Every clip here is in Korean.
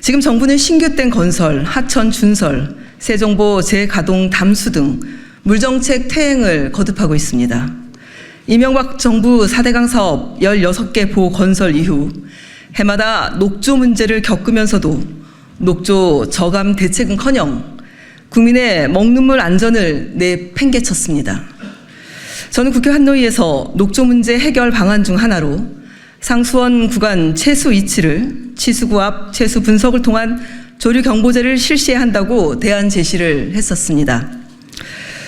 지금 정부는 신규댐 건설, 하천 준설, 세종보 재가동 담수 등 물정책 퇴행을 거듭하고 있습니다. 이명박 정부 4대강 사업 16개 보 건설 이후 해마다 녹조 문제를 겪으면서도 녹조 저감 대책은커녕 국민의 먹는물 안전을 내팽개쳤습니다. 저는 국회 환노위에서 녹조 문제 해결 방안 중 하나로 상수원 구간 채수 이치를 치수구 앞 채수 분석을 통한 조류 경보제를 실시해야 한다고 대안 제시를 했었습니다.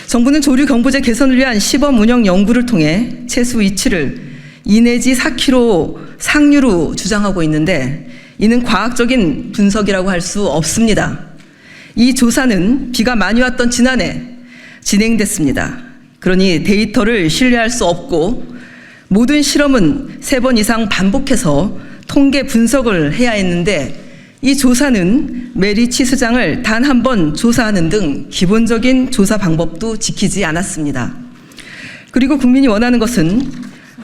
정부는 조류 경보제 개선을 위한 시범 운영 연구를 통해 채수 이치를 2 내지 4km 상류로 주장하고 있는데 이는 과학적인 분석이라고 할 수 없습니다. 이 조사는 비가 많이 왔던 지난해 진행됐습니다. 그러니 데이터를 신뢰할 수 없고 모든 실험은 3번 이상 반복해서 통계 분석을 해야 했는데 이 조사는 메리 치수장을 단 한 번 조사하는 등 기본적인 조사 방법도 지키지 않았습니다. 그리고 국민이 원하는 것은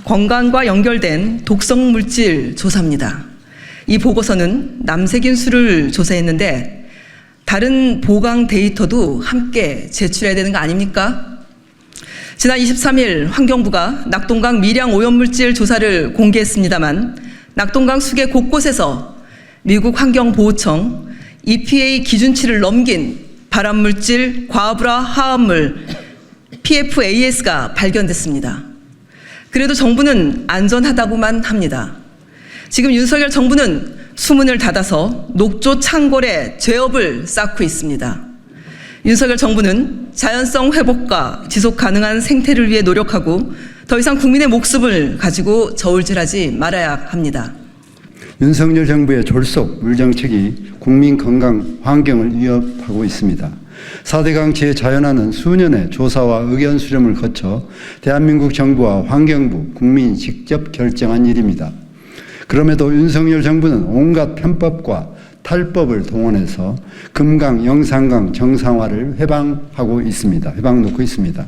건강과 연결된 독성 물질 조사입니다. 이 보고서는 남색인수를 조사했는데 다른 보강 데이터도 함께 제출해야 되는 거 아닙니까? 지난 23일 환경부가 낙동강 미량 오염물질 조사를 공개했습니다만 낙동강 수계 곳곳에서 미국 환경보호청 EPA 기준치를 넘긴 발암물질 과부하 화합물 PFAS가 발견됐습니다. 그래도 정부는 안전하다고만 합니다. 지금 윤석열 정부는 수문을 닫아서 녹조 창궐에 죄업을 쌓고 있습니다. 윤석열 정부는 자연성 회복과 지속 가능한 생태를 위해 노력하고 더 이상 국민의 목숨을 가지고 저울질하지 말아야 합니다. 윤석열 정부의 졸속 물정책이 국민 건강, 환경을 위협하고 있습니다. 4대강 재자연화는 수년의 조사와 의견 수렴을 거쳐 대한민국 정부와 환경부, 국민이 직접 결정한 일입니다. 그럼에도 윤석열 정부는 온갖 편법과 탈법을 동원해서 금강, 영산강 정상화를 회방놓고 있습니다.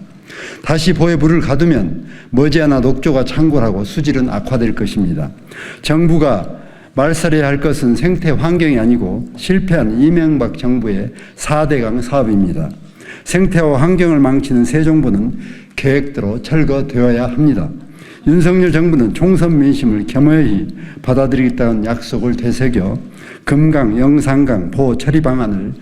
다시 보에 불을 가두면 머지않아 녹조가 창궐하고 수질은 악화될 것입니다. 정부가 말살해야 할 것은 생태 환경이 아니고 실패한 이명박 정부의 4대강 사업입니다. 생태와 환경을 망치는 새 정부는 계획대로 철거되어야 합니다. 윤석열 정부는 총선 민심을 겸허히 받아들이겠다는 약속을 되새겨 금강, 영산강 보호 처리 방안을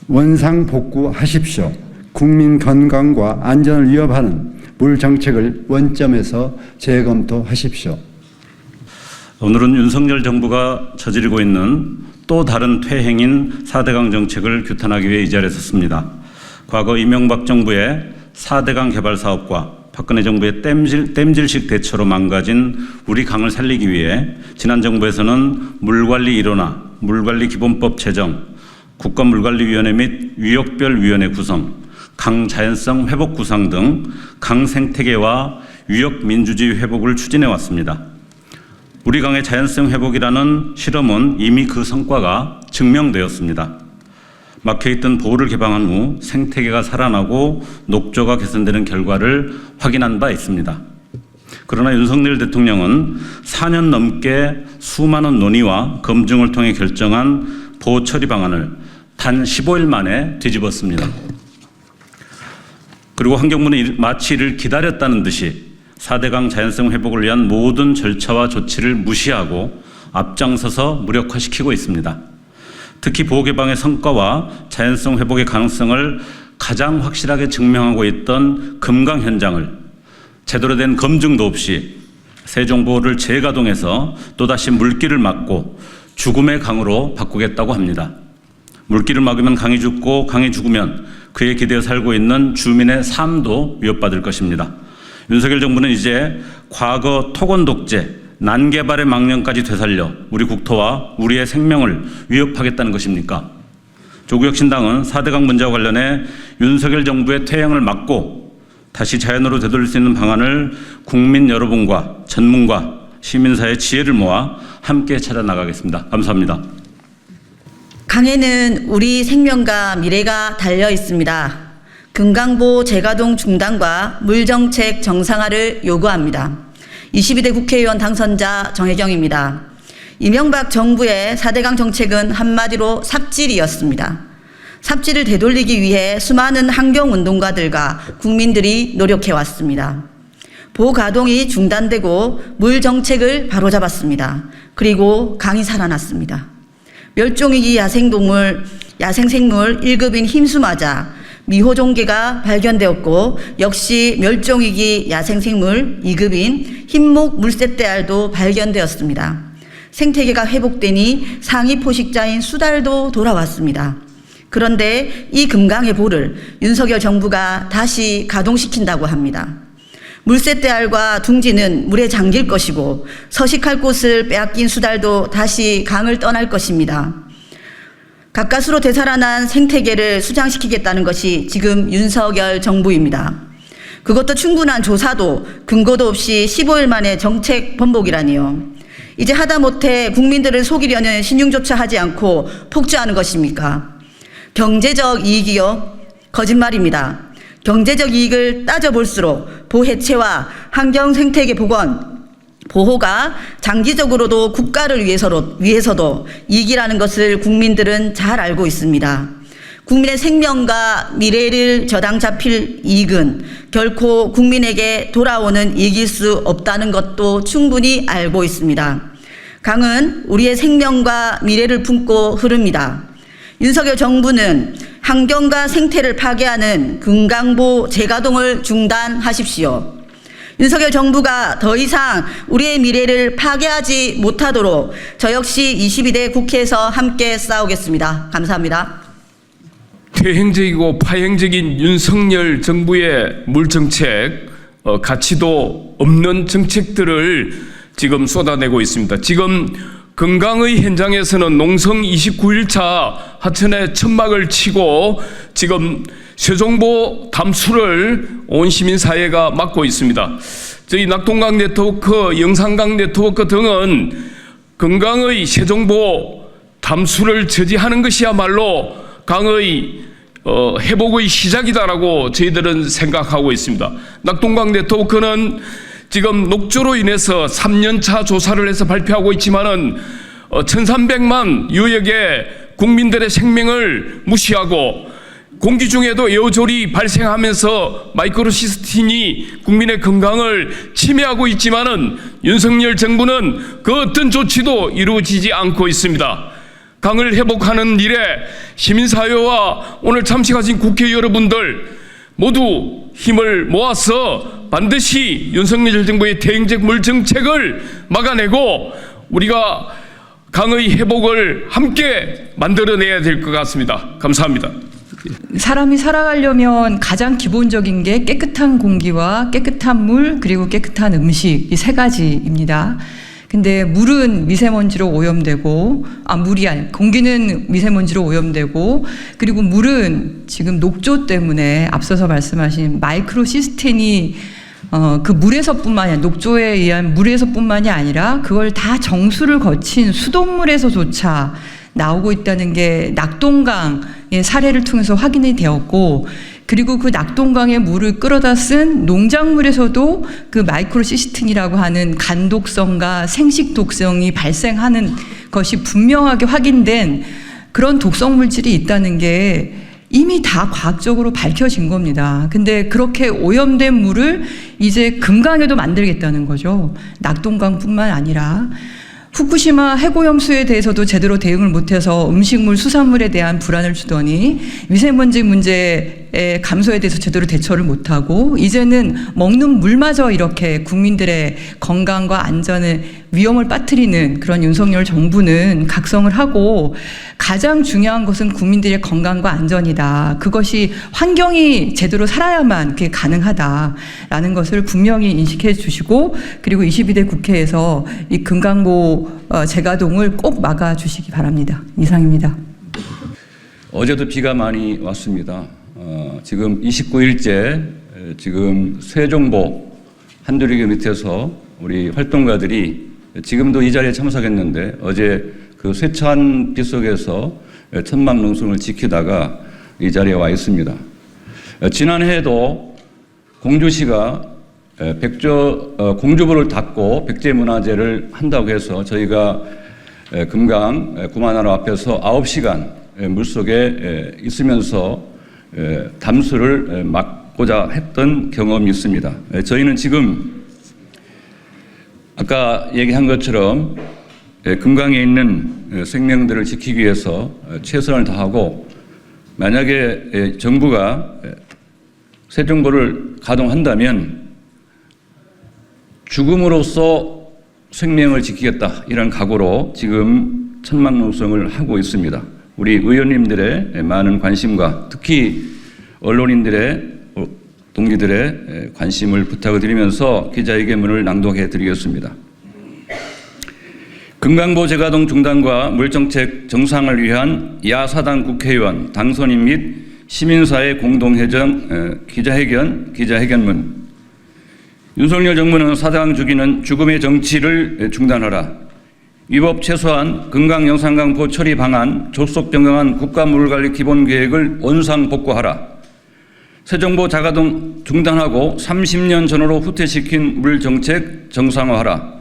원상복구하십시오. 국민 건강과 안전을 위협하는 물 정책을 원점에서 재검토하십시오. 오늘은 윤석열 정부가 저지르고 있는 또 다른 퇴행인 4대강 정책을 규탄하기 위해 이 자리에 섰습니다. 과거 이명박 정부의 4대강 개발 사업과 박근혜 정부의 땜질식 대처로 망가진 우리 강을 살리기 위해 지난 정부에서는 물관리 1호나 물관리 기본법 제정, 국가물관리위원회 및 위역별위원회 구성, 강 자연성 회복 구상 등 강 생태계와 위역 민주주의 회복을 추진해 왔습니다. 우리 강의 자연성 회복이라는 실험은 이미 그 성과가 증명되었습니다. 막혀있던 보호를 개방한 후 생태계가 살아나고 녹조가 개선되는 결과를 확인한 바 있습니다. 그러나 윤석열 대통령은 4년 넘게 수많은 논의와 검증을 통해 결정한 보호 처리 방안을 단 15일 만에 뒤집었습니다. 그리고 환경부는 마치 이를 기다렸다는 듯이 4대강 자연성 회복을 위한 모든 절차와 조치를 무시하고 앞장서서 무력화시키고 있습니다. 특히 보호 개방의 성과와 자연성 회복의 가능성을 가장 확실하게 증명하고 있던 금강 현장을 제대로 된 검증도 없이 세종보호를 재가동해서 또다시 물길을 막고 죽음의 강으로 바꾸겠다고 합니다. 물길을 막으면 강이 죽고 강이 죽으면 그에 기대어 살고 있는 주민의 삶도 위협받을 것입니다. 윤석열 정부는 이제 과거 토건 독재, 난개발의 망령까지 되살려 우리 국토와 우리의 생명을 위협하겠다는 것입니까? 조국혁신당은 4대강 문제와 관련해 윤석열 정부의 퇴행을 막고 다시 자연으로 되돌릴 수 있는 방안을 국민 여러분과 전문가, 시민사회의 지혜를 모아 함께 찾아 나가겠습니다. 감사합니다. 강에는 우리 생명과 미래가 달려 있습니다. 금강보 재가동 중단과 물정책 정상화를 요구합니다. 22대 국회의원 당선자 정혜경입니다. 이명박 정부의 4대강 정책은 한마디로 삽질이었습니다. 삽질을 되돌리기 위해 수많은 환경운동가들과 국민들이 노력해왔습니다. 보가동이 중단되고 물 정책을 바로잡았습니다. 그리고 강이 살아났습니다. 멸종위기 야생생물 1급인 흰수마자 미호종개가 발견되었고 역시 멸종위기 야생생물 2급인 흰목 물새떼알도 발견되었습니다. 생태계가 회복되니 상위 포식자인 수달도 돌아왔습니다. 그런데 이 금강의 보를 윤석열 정부가 다시 가동시킨다고 합니다. 물새떼알과 둥지는 물에 잠길 것이고 서식할 곳을 빼앗긴 수달도 다시 강을 떠날 것입니다. 가까스로 되살아난 생태계를 수장시키겠다는 것이 지금 윤석열 정부입니다. 그것도 충분한 조사도 근거도 없이 15일 만에 정책 번복이라니요. 이제 하다못해 국민들을 속이려는 신용조차 하지 않고 폭주하는 것입니까? 경제적 이익이요? 거짓말입니다. 경제적 이익을 따져볼수록 보해체와 환경생태계 복원, 보호가 장기적으로도 국가를 위해서도 이익이라는 것을 국민들은 잘 알고 있습니다. 국민의 생명과 미래를 저당 잡힐 이익은 결코 국민에게 돌아오는 이익일 수 없다는 것도 충분히 알고 있습니다. 강은 우리의 생명과 미래를 품고 흐릅니다. 윤석열 정부는 환경과 생태를 파괴하는 금강보 재가동을 중단하십시오. 윤석열 정부가 더 이상 우리의 미래를 파괴하지 못하도록 저 역시 22대 국회에서 함께 싸우겠습니다. 감사합니다. 퇴행적이고 파행적인 윤석열 정부의 물정책, 가치도 없는 정책들을 지금 쏟아내고 있습니다. 지금 금강의 현장에서는 농성 29일차 하천에 천막을 치고 지금 세종보 담수를 온 시민사회가 맡고 있습니다. 저희 낙동강 네트워크, 영산강 네트워크 등은 금강의 세종보 담수를 저지하는 것이야말로 강의 회복의 시작이다라고 저희들은 생각하고 있습니다. 낙동강 네트워크는 지금 녹조로 인해서 3년차 조사를 해서 발표하고 있지만은 1300만 유역의 국민들의 생명을 무시하고 공기 중에도 에어졸이 발생하면서 마이크로시스틴이 국민의 건강을 침해하고 있지만은 윤석열 정부는 그 어떤 조치도 이루어지지 않고 있습니다. 강을 회복하는 일에 시민사회와 오늘 참석하신 국회 여러분들 모두 힘을 모아서 반드시 윤석열 정부의 퇴행적 물정책을 막아내고 우리가 강의 회복을 함께 만들어내야 될 것 같습니다. 감사합니다. 사람이 살아가려면 가장 기본적인 게 깨끗한 공기와 깨끗한 물 그리고 깨끗한 음식 이 세 가지입니다. 근데 물은 미세먼지로 오염되고 공기는 미세먼지로 오염되고 그리고 물은 지금 녹조 때문에 앞서서 말씀하신 마이크로시스텐이 그 물에서뿐만이 아니라 녹조에 의한 물에서뿐만이 아니라 그걸 다 정수를 거친 수돗물에서조차 나오고 있다는 게 낙동강의 사례를 통해서 확인이 되었고 그리고 그 낙동강의 물을 끌어다 쓴 농작물에서도 그 마이크로시스틴이라고 하는 간독성과 생식독성이 발생하는 것이 분명하게 확인된 그런 독성 물질이 있다는 게 이미 다 과학적으로 밝혀진 겁니다. 근데 그렇게 오염된 물을 이제 금강에도 만들겠다는 거죠. 낙동강뿐만 아니라 후쿠시마 핵오염수에 대해서도 제대로 대응을 못해서 음식물, 수산물에 대한 불안을 주더니 미세먼지 문제의 감소에 대해서 제대로 대처를 못하고 이제는 먹는 물마저 이렇게 국민들의 건강과 안전을 위험을 빠뜨리는 그런 윤석열 정부는 각성을 하고 가장 중요한 것은 국민들의 건강과 안전이다. 그것이 환경이 제대로 살아야만 그게 가능하다라는 것을 분명히 인식해 주시고 그리고 22대 국회에서 이 금강보 재가동을 꼭 막아 주시기 바랍니다. 이상입니다. 어제도 비가 많이 왔습니다. 지금 29일째 지금 세종보 한두리교 밑에서 우리 활동가들이 지금도 이 자리에 참석했는데 어제 그 쇠찬 비 속에서 천막 농성을 지키다가 이 자리에 와 있습니다. 지난해에도 공주시가 공주보를 닫고 백제문화제를 한다고 해서 저희가 금강 구만하로 앞에서 9시간 물속에 있으면서 담수를 막고자 했던 경험이 있습니다. 저희는 지금 아까 얘기한 것처럼 금강에 있는 생명들을 지키기 위해서 최선을 다하고, 만약에 정부가 세종보를 가동한다면 죽음으로써 생명을 지키겠다, 이런 각오로 지금 천막농성을 하고 있습니다. 우리 의원님들의 많은 관심과 특히 언론인들의 동지들의 관심을 부탁을 드리면서 기자회견문을 낭독해 드리겠습니다. 금강보 재가동 중단과 물정책 정상을 위한 야사당 국회의원 당선인 및 시민사회 공동회정 기자회견문. 윤석열 정부는 4대강 죽이는 죽음의 정치를 중단하라. 위법 최소한 금강 영산강 처리 방안 졸속 변경한 국가물관리 기본계획을 원상복구하라. 세종보 자가동 중단하고 30년 전으로 후퇴시킨 물정책 정상화하라.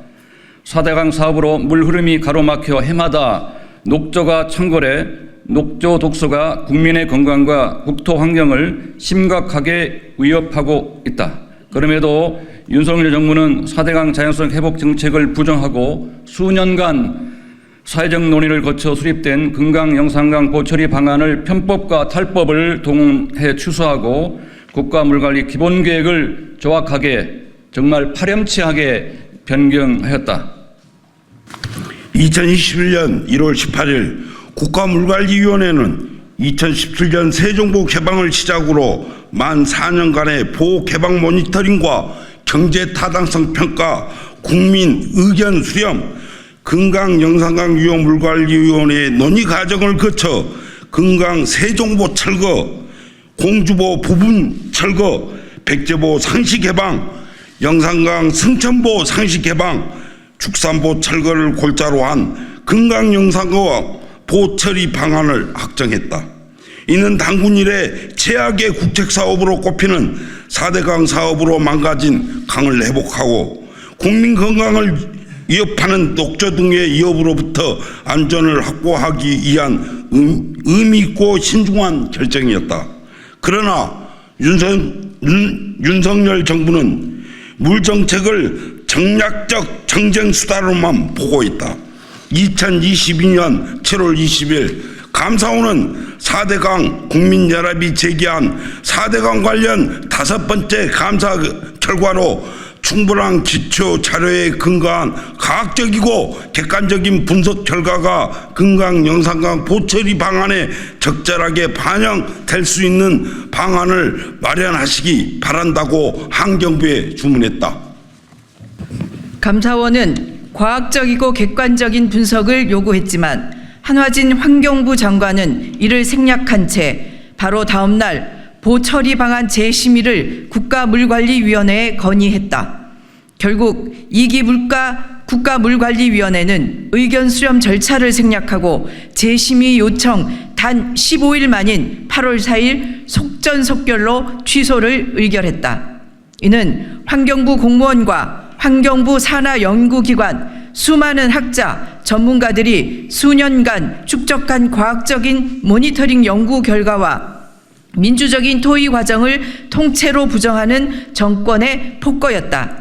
4대강 사업으로 물 흐름이 가로막혀 해마다 녹조가 창궐해 녹조 독소가 국민의 건강과 국토 환경을 심각하게 위협하고 있다. 그럼에도 윤석열 정부는 4대강 자연성 회복 정책을 부정하고 수년간 사회적 논의를 거쳐 수립된 금강 영산강 보처리 방안을 편법과 탈법을 동원해 취소하고 국가물관리 기본계획을 조악하게, 정말 파렴치하게 변경하였다. 2021년 1월 18일 국가물관리위원회는 2017년 세종보 개방을 시작으로 만 4년간의 보호 개방 모니터링과 경제 타당성 평가, 국민 의견 수렴, 금강 영산강 유형물관리위원회의 논의 과정을 거쳐 금강 세종보 철거, 공주보 부분 철거, 백제보 상시 개방, 영산강 성천보 상시 개방, 축산보 철거를 골자로 한 금강 영산강 보처리 방안을 확정했다. 이는 당군 이래 최악의 국책사업으로 꼽히는 4대강 사업으로 망가진 강을 회복하고 국민 건강을 위협하는 녹조 등의 위협으로부터 안전을 확보하기 위한 의미 있고 신중한 결정이었다. 그러나 윤석열 정부는 물정책을 정략적 정쟁수단으로만 보고 있다. 2022년 7월 20일 감사원은 4대강 국민연합이 제기한 4대강 관련 5번째 감사 결과로 충분한 기초 자료에 근거한 과학적이고 객관적인 분석 결과가 금강 영산강 보처리 방안에 적절하게 반영될 수 있는 방안을 마련하시기 바란다고 환경부에 주문했다. 감사원은 과학적이고 객관적인 분석을 요구했지만 한화진 환경부 장관은 이를 생략한 채 바로 다음 날 보처리 방안 재심의를 국가물관리위원회에 건의했다. 결국 2기 국가물관리위원회는 의견 수렴 절차를 생략하고 재심의 요청 단 15일 만인 8월 4일 속전속결로 취소를 의결했다. 이는 환경부 공무원과 환경부 산하연구기관, 수많은 학자, 전문가들이 수년간 축적한 과학적인 모니터링 연구 결과와 민주적인 토의 과정을 통째로 부정하는 정권의 폭거였다.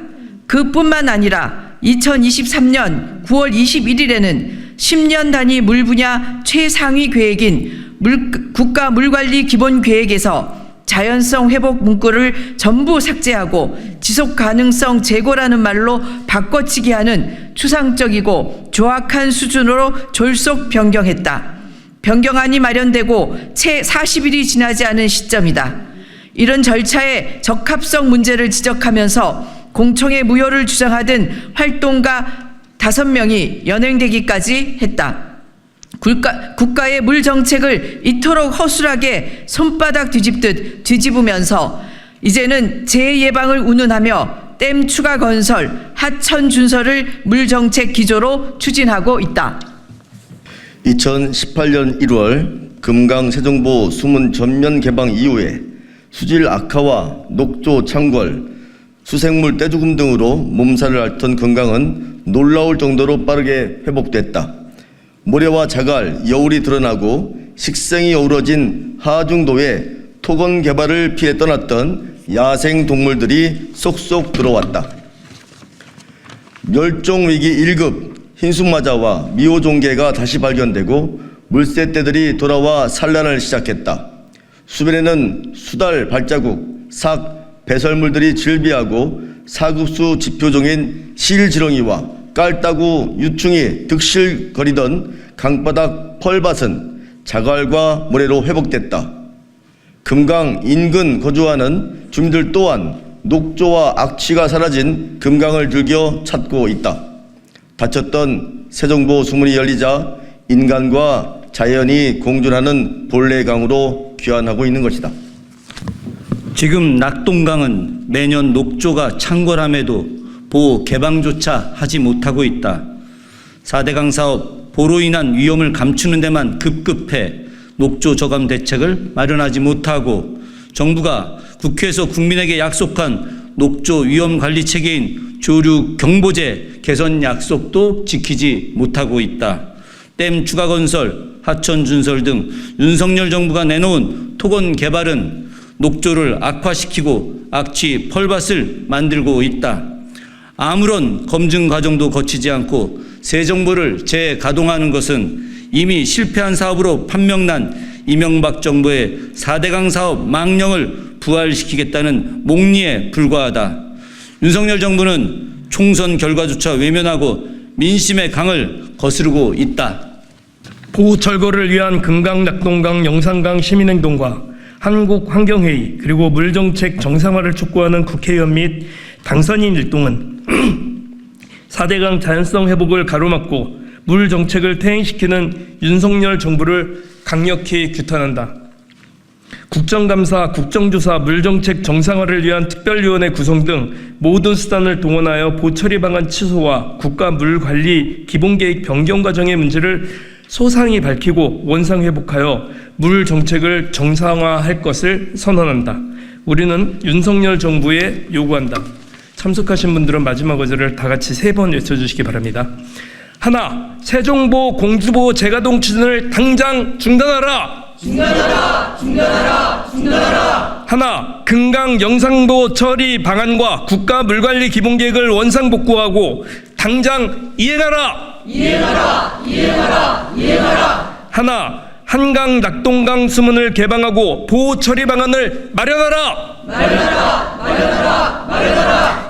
그뿐만 아니라 2023년 9월 21일에는 10년 단위 물 분야 최상위 계획인 국가물관리 기본계획에서 자연성 회복 문구를 전부 삭제하고 지속가능성 제고라는 말로 바꿔치기 하는 추상적이고 조악한 수준으로 졸속 변경했다. 변경안이 마련되고 채 40일이 지나지 않은 시점이다. 이런 절차의 적합성 문제를 지적하면서 공청회 무효를 주장하던 활동가 5명이 연행되기까지 했다. 국가의 물 정책을 이토록 허술하게 손바닥 뒤집듯 뒤집으면서 이제는 재예방을 운운하며 댐 추가 건설, 하천 준설을 물 정책 기조로 추진하고 있다. 2018년 1월 금강 세종보 수문 전면 개방 이후에 수질 악화와 녹조 창궐, 수생물 떼죽음 등으로 몸살을 앓던 금강은 놀라울 정도로 빠르게 회복됐다. 모래와 자갈, 여울이 드러나고 식생이 어우러진 하중도에 토건 개발을 피해 떠났던 야생 동물들이 쏙쏙 들어왔다. 멸종위기 1급 흰수마자와 미호종개가 다시 발견되고 물새떼들이 돌아와 산란을 시작했다. 수변에는 수달 발자국, 삭, 배설물들이 즐비하고 사급수 지표종인 실지렁이와 깔따구, 유충이 득실거리던 강바닥 펄밭은 자갈과 모래로 회복됐다. 금강 인근 거주하는 주민들 또한 녹조와 악취가 사라진 금강을 즐겨 찾고 있다. 닫혔던 세종보 수문이 열리자 인간과 자연이 공존하는 본래강으로 귀환하고 있는 것이다. 지금 낙동강은 매년 녹조가 창궐함에도 보호 개방조차 하지 못하고 있다. 4대강 사업 보로 인한 위험을 감추는 데만 급급해 녹조 저감 대책을 마련하지 못하고 정부가 국회에서 국민에게 약속한 녹조 위험 관리 체계인 조류 경보제 개선 약속도 지키지 못하고 있다. 댐 추가 건설, 하천 준설 등 윤석열 정부가 내놓은 토건 개발은 녹조를 악화시키고 악취 펄밭을 만들고 있다. 아무런 검증 과정도 거치지 않고 새 정보를 재가동하는 것은 이미 실패한 사업으로 판명난 이명박 정부의 4대강 사업 망령을 부활시키겠다는 목리에 불과하다. 윤석열 정부는 총선 결과조차 외면하고 민심의 강을 거스르고 있다. 보호 철거를 위한 금강, 낙동강, 영산강 시민행동과 한국환경회의 그리고 물정책 정상화를 촉구하는 국회의원 및 당선인 일동은 4대강 자연성 회복을 가로막고 물 정책을 퇴행시키는 윤석열 정부를 강력히 규탄한다. 국정감사, 국정조사, 물정책 정상화를 위한 특별위원회 구성 등 모든 수단을 동원하여 보처리 방안 취소와 국가 물관리 기본계획 변경 과정의 문제를 소상히 밝히고 원상 회복하여 물 정책을 정상화할 것을 선언한다. 우리는 윤석열 정부에 요구한다. 참석하신 분들은 마지막 어조를 다 같이 3번 외쳐주시기 바랍니다. 하나, 세종보 공주보 재가동 추진을 당장 중단하라. 중단하라. 중단하라. 중단하라. 하나, 금강 영상도 처리 방안과 국가 물관리 기본계획을 원상 복구하고 당장 이행하라. 이행하라. 이행하라. 이행하라. 하나, 한강 낙동강 수문을 개방하고 보호 처리 방안을 마련하라. 마련하라. 마련하라. 마련하라.